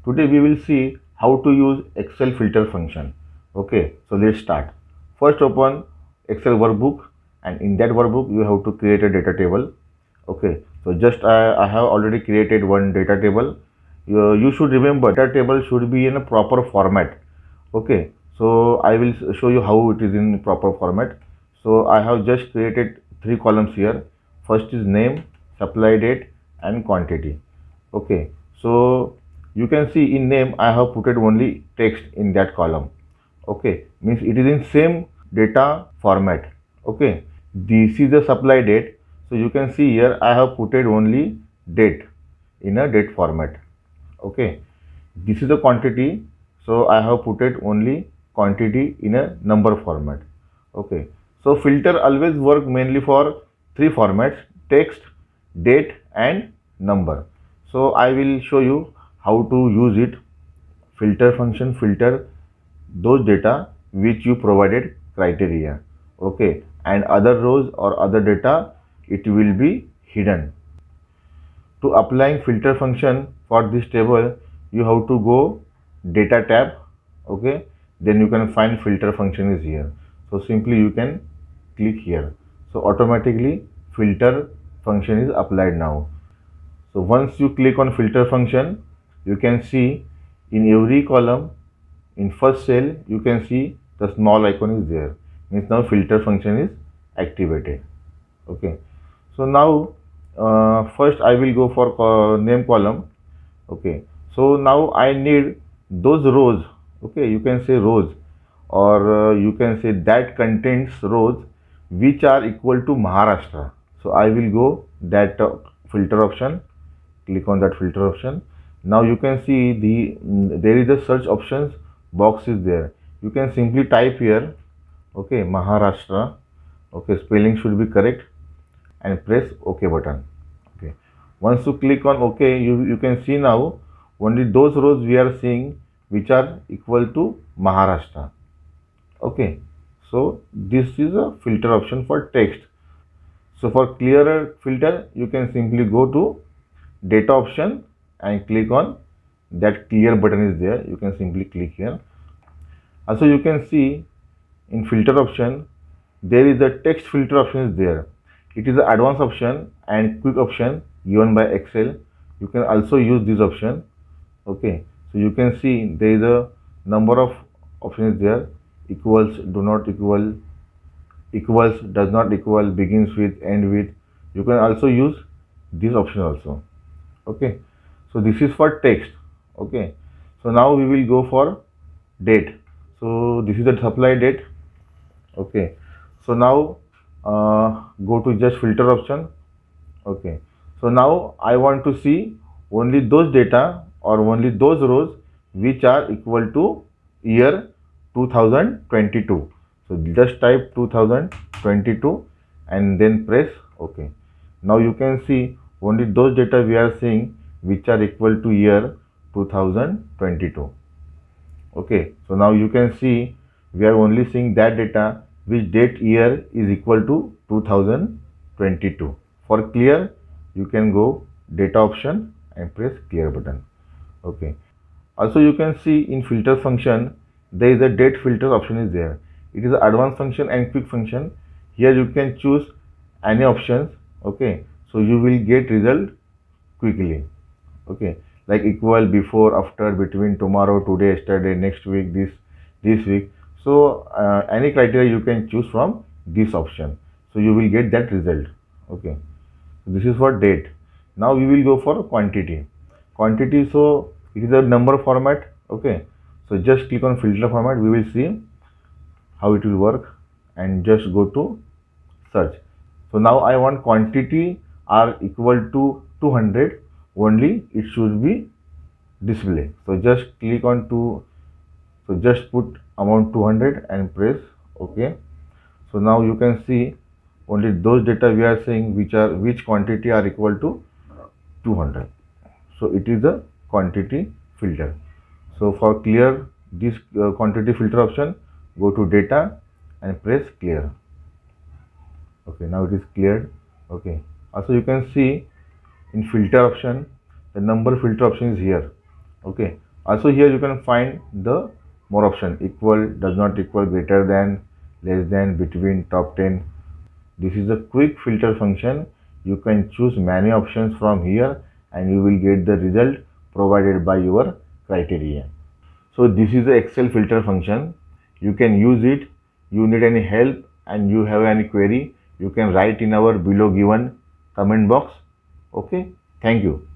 Today we will see how to use Excel filter function. Okay, so let's start. First open Excel workbook, and in that workbook you have to create a data table. Okay, so just I have already created one data table. You should remember data table should be in a proper format. Okay, so I will show you how it is in proper format. So I have just created three columns here. First is name, supply date, and quantity. Okay, so you can see in name I have put it only text in that column. Okay, means it is in same data format. Okay, this is the supply date. So you can see here I have put it only date in a date format. Okay, this is the quantity, so I have put it only quantity in a number format. Okay, so filter always work mainly for three formats: text, date, and number. So I will show you how to use it. Filter function filter those data which you provided criteria. Okay, and other rows or other data it will be hidden. To applying filter function for this table, you have to go data tab. Okay, then you can find filter function is here. So simply you can click here. So automatically filter function is applied now. So once you click on filter function, you can see in every column in first cell you can see the small icon is there. Means now filter function is activated. Okay, so now first I will go for name column. Okay, so now I need those rows. Okay, you can say rows, or you can say that contains rows which are equal to Maharashtra. So I will go that filter option, click on that filter option. Now you can see there is a search options box is there. You can simply type here, okay, Maharashtra. Okay, spelling should be correct, and press OK button. Okay, once you click on OK, you can see now only those rows we are seeing which are equal to Maharashtra. Okay, so this is a filter option for text. So for clearer filter, you can simply go to data option and click on that clear button is there. You can simply click here. Also you can see in filter option there is a text filter option is there. It is an advanced option and quick option given by Excel. You can also use this option. Okay, so you can see there is a number of options there: equals, do not equal, equals, does not equal, begins with, end with. You can also use this option also. Okay, so this is for text. Okay, so now we will go for date. So this is the supply date. Okay, so now go to just filter option. Okay, so now I want to see only those data or only those rows which are equal to year 2022. So just type 2022 and then press OK. Now you can see only those data we are seeing which are equal to year 2022. Okay, so now you can see we are only seeing that data which date year is equal to 2022. For clear, you can go data option and press clear button. Okay, also you can see in filter function there is a date filter option is there. It is an advanced function and quick function. Here you can choose any options. Okay, so you will get result quickly. Okay, like equal, before, after, between, tomorrow, today, yesterday, next week, this week. So any criteria you can choose from this option, so you will get that result. Okay, this is for date. Now we will go for quantity. So it is a number format. Okay, so just click on filter format. We will see how it will work, and just go to search. So now I want quantity are equal to 200 only, it should be display. So just click on so just put amount 200 and press OK. So now you can see only those data we are saying which quantity are equal to 200. So it is a quantity filter. So for clear this quantity filter option, go to data and press clear. Okay, now it is cleared. Okay, also you can see in filter option the number filter option is here. Okay, Also here you can find the more option: equal, does not equal, greater than, less than, between, top 10. This is a quick filter function. You can choose many options from here and you will get the result provided by your criteria. So this is the Excel filter function. You can use it. You need any help and you have any query, you can write in our below given comment box. Okay, thank you.